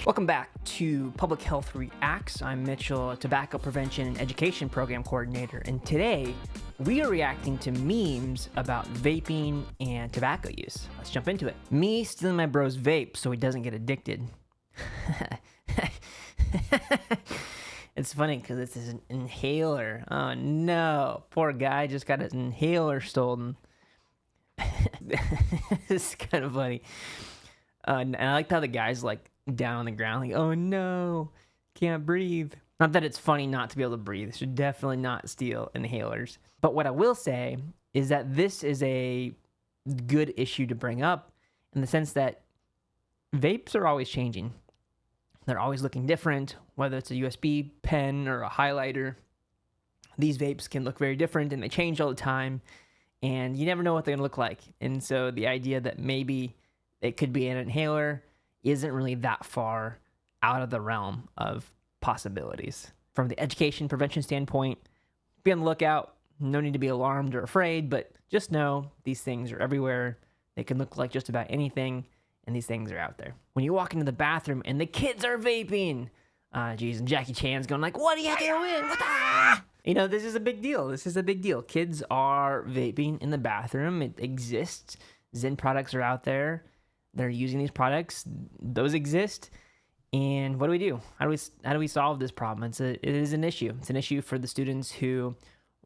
Welcome back to Public Health Reacts. I'm Mitchell, a tobacco prevention and education program coordinator, and today we are reacting to memes about vaping and tobacco use. Let's jump into it. Me stealing my bro's vape so he doesn't get addicted. It's funny because it's his inhaler. Oh no, poor guy just got his inhaler stolen. This is kind of funny. And I liked how the guy's like down on the ground, like, oh no, can't breathe. Not that it's funny not to be able to breathe. Should definitely not steal inhalers. But what I will say is that this is a good issue to bring up in the sense that vapes are always changing. They're always looking different, whether it's a USB pen or a highlighter. These vapes can look very different and they change all the time, and you never know what they're gonna look like. And so the idea that maybe it could be an inhaler isn't really that far out of the realm of possibilities. From the education prevention standpoint, be on the lookout. No need to be alarmed or afraid, but just know these things are everywhere. They can look like just about anything, and these things are out there. When you walk into the bathroom and the kids are vaping, and Jackie Chan's going like, what are you doing? What the? You know, this is a big deal. This is a big deal. Kids are vaping in the bathroom. It exists. Zyn products are out there. They're using these products. Those exist. And what do? How do we solve this problem? It is an issue. It's an issue for the students who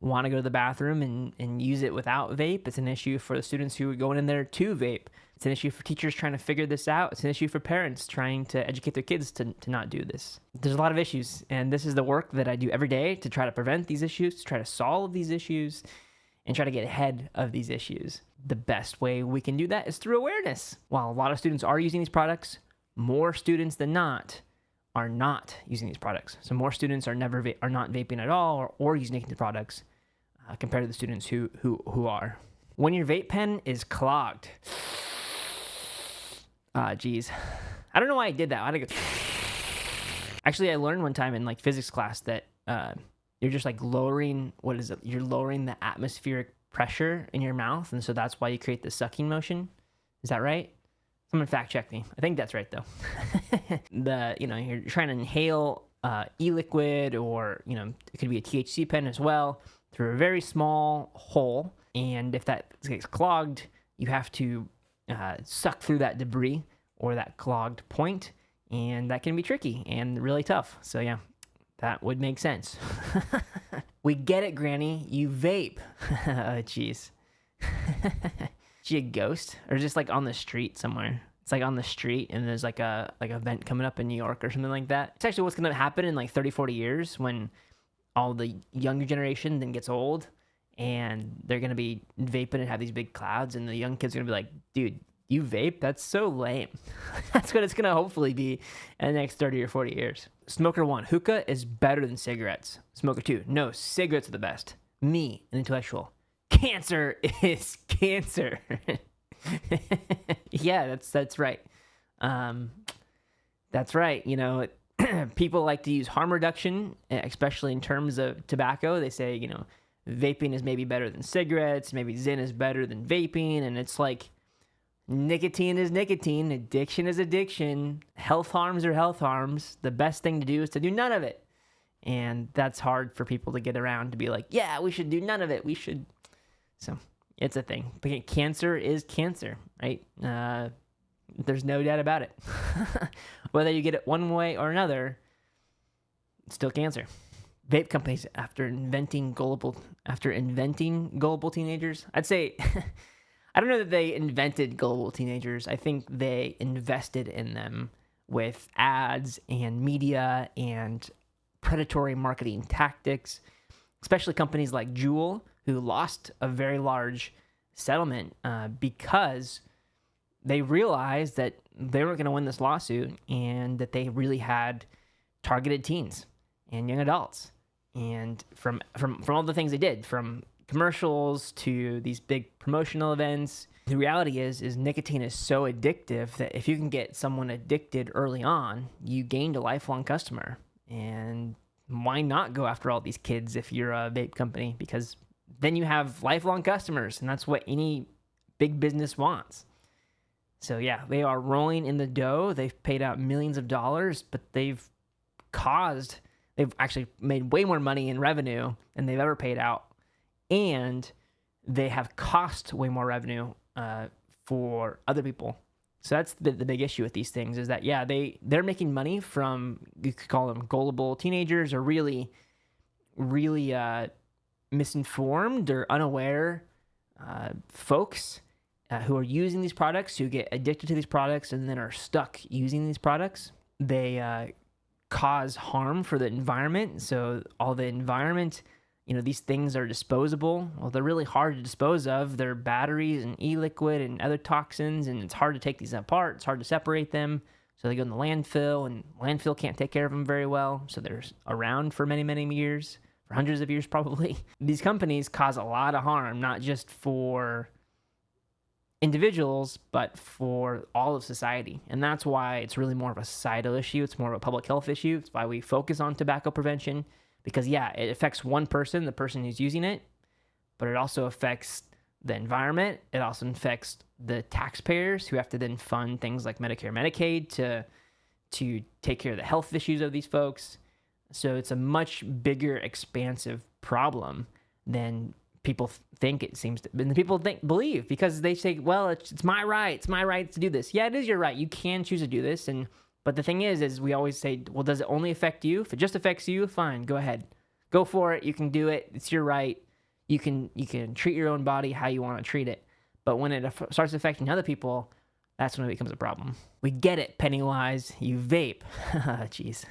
want to go to the bathroom and use it without vape. It's an issue for the students who are going in there to vape. It's an issue for teachers trying to figure this out. It's an issue for parents trying to educate their kids to not do this. There's a lot of issues, and this is the work that I do every day to try to prevent these issues, to try to solve these issues, and try to get ahead of these issues. The best way we can do that is through awareness. While a lot of students are using these products, more students than not are not using these products. So more students are not vaping at all or using nicotine products compared to the students who are. When your vape pen is clogged, I don't know why I did that. I had to go. Actually, I learned one time in like physics class that you're just like lowering, You're lowering the atmospheric pressure in your mouth, and so that's why you create the sucking motion. Is that right? Someone fact check me. I think that's right though. You're trying to inhale e-liquid, or it could be a THC pen as well, through a very small hole, and if that gets clogged, you have to suck through that debris or that clogged point, and that can be tricky and really tough. So yeah, that would make sense. We get it, Granny. You vape. Oh, jeez. She a ghost, or just like on the street somewhere? It's like on the street, and there's like a event coming up in New York or something like that. It's actually what's going to happen in like 30, 40 years when all the younger generation then gets old, and they're going to be vaping and have these big clouds, and the young kids are going to be like, dude, you vape? That's so lame. That's what it's going to hopefully be in the next 30 or 40 years. Smoker 1, hookah is better than cigarettes. Smoker 2, no, cigarettes are the best. Me, an intellectual, cancer is cancer. Yeah, that's right. That's right. People like to use harm reduction, especially in terms of tobacco. They say, vaping is maybe better than cigarettes. Maybe Zyn is better than vaping. And it's like, nicotine is nicotine. Addiction is addiction. Health harms are health harms. The best thing to do is to do none of it. And that's hard for people to get around, to be like, yeah, we should do none of it. So it's a thing. But cancer is cancer, right? There's no doubt about it. Whether you get it one way or another, it's still cancer. Vape companies, after inventing gullible teenagers, I'd say, I don't know that they invented gullible teenagers. I think they invested in them with ads and media and predatory marketing tactics, especially companies like Juul, who lost a very large settlement because they realized that they weren't going to win this lawsuit, and that they really had targeted teens and young adults. And from all the things they did, from commercials to these big promotional events, the reality is nicotine is so addictive that if you can get someone addicted early on, you gained a lifelong customer. And why not go after all these kids if you're a vape company? Because then you have lifelong customers, and that's what any big business wants. So yeah, they are rolling in the dough. They've paid out millions of dollars, but they've actually made way more money in revenue than they've ever paid out. And they have cost way more revenue for other people. So that's the big issue with these things, is that, yeah, they're making money from, you could call them gullible teenagers, or really misinformed or unaware folks who are using these products, who get addicted to these products and then are stuck using these products. They cause harm for the environment. So all the environment, these things are disposable. Well, they're really hard to dispose of. They're batteries and e-liquid and other toxins, and it's hard to take these apart. It's hard to separate them. So they go in the landfill, and landfill can't take care of them very well. So they're around for many, many years, for hundreds of years probably. These companies cause a lot of harm, not just for individuals, but for all of society. And that's why it's really more of a societal issue. It's more of a public health issue. It's why we focus on tobacco prevention. Because, yeah, it affects one person, the person who's using it, but it also affects the environment. It also affects the taxpayers, who have to then fund things like Medicare, Medicaid to take care of the health issues of these folks. So it's a much bigger, expansive problem than people think it seems to. And people believe, because they say, well, it's my right. It's my right to do this. Yeah, it is your right. You can choose to do this. But the thing is we always say, well, does it only affect you? If it just affects you, fine, go ahead. Go for it. You can do it. It's your right. You can treat your own body how you want to treat it. But when it starts affecting other people, that's when it becomes a problem. We get it, Pennywise. You vape. Jeez.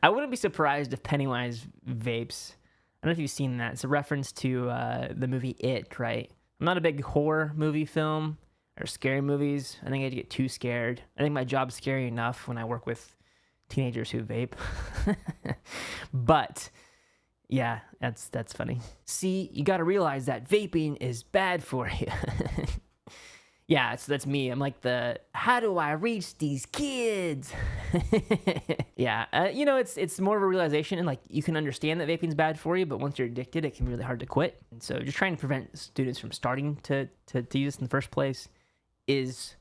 I wouldn't be surprised if Pennywise vapes. I don't know if you've seen that. It's a reference to the movie It, right? I'm not a big horror movie film or scary movies. I think I'd get too scared. I think my job's scary enough when I work with teenagers who vape. But yeah, that's funny. See, you got to realize that vaping is bad for you. Yeah, that's me. I'm like how do I reach these kids? Yeah, it's more of a realization, and like, you can understand that vaping's bad for you, but once you're addicted, it can be really hard to quit. And so just trying to prevent students from starting to use this in the first place is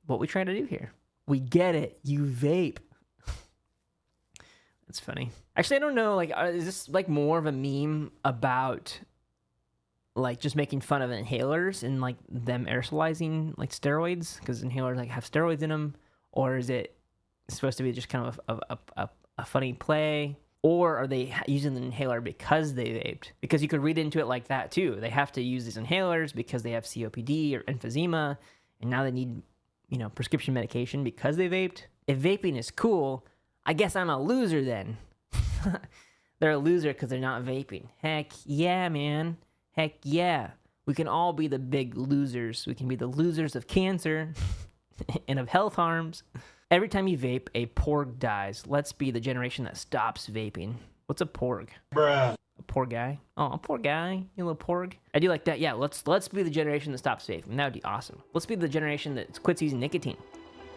what we try to do here. We get it. You vape. That's funny. Actually, I don't know, like, is this like more of a meme about like just making fun of inhalers and like them aerosolizing like steroids, because inhalers like have steroids in them? Or is it supposed to be just kind of a funny play? Or are they using the inhaler because they vaped? Because you could read into it like that too. They have to use these inhalers because they have COPD or emphysema, and now they need, prescription medication because they vaped. If vaping is cool, I guess I'm a loser then. They're a loser because they're not vaping. Heck yeah, man. Heck yeah. We can all be the big losers. We can be the losers of cancer and of health harms. Every time you vape, a porg dies. Let's be the generation that stops vaping. What's a porg? Bruh. A poor guy? Oh, a poor guy. You little porg. I do like that. Yeah, let's be the generation that stops vaping. That would be awesome. Let's be the generation that quits using nicotine.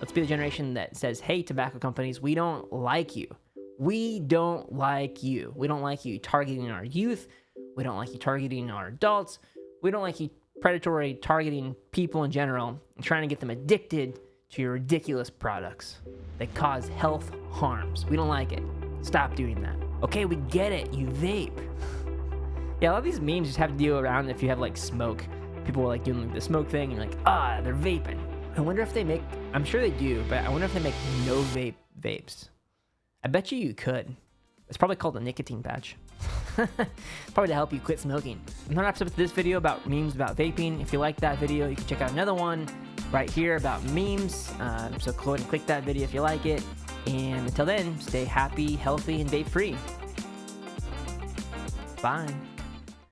Let's be the generation that says, hey, tobacco companies, we don't like you. We don't like you. We don't like you targeting our youth. We don't like you targeting our adults. We don't like you predatory targeting people in general and trying to get them addicted to your ridiculous products that cause health harms. We don't like it. Stop doing that. Okay, we get it. You vape. Yeah, a lot of these memes just have to deal around if you have like smoke. People are like doing like the smoke thing and like, they're vaping. I wonder if they make, I'm sure they do, but I wonder if they make no vape vapes. I bet you could. It's probably called a nicotine patch. Probably to help you quit smoking. And that wraps up this video about memes about vaping. If you like that video, you can check out another one right here about memes. So go ahead and click that video if you like it. And until then, stay happy, healthy, and vape free. Bye.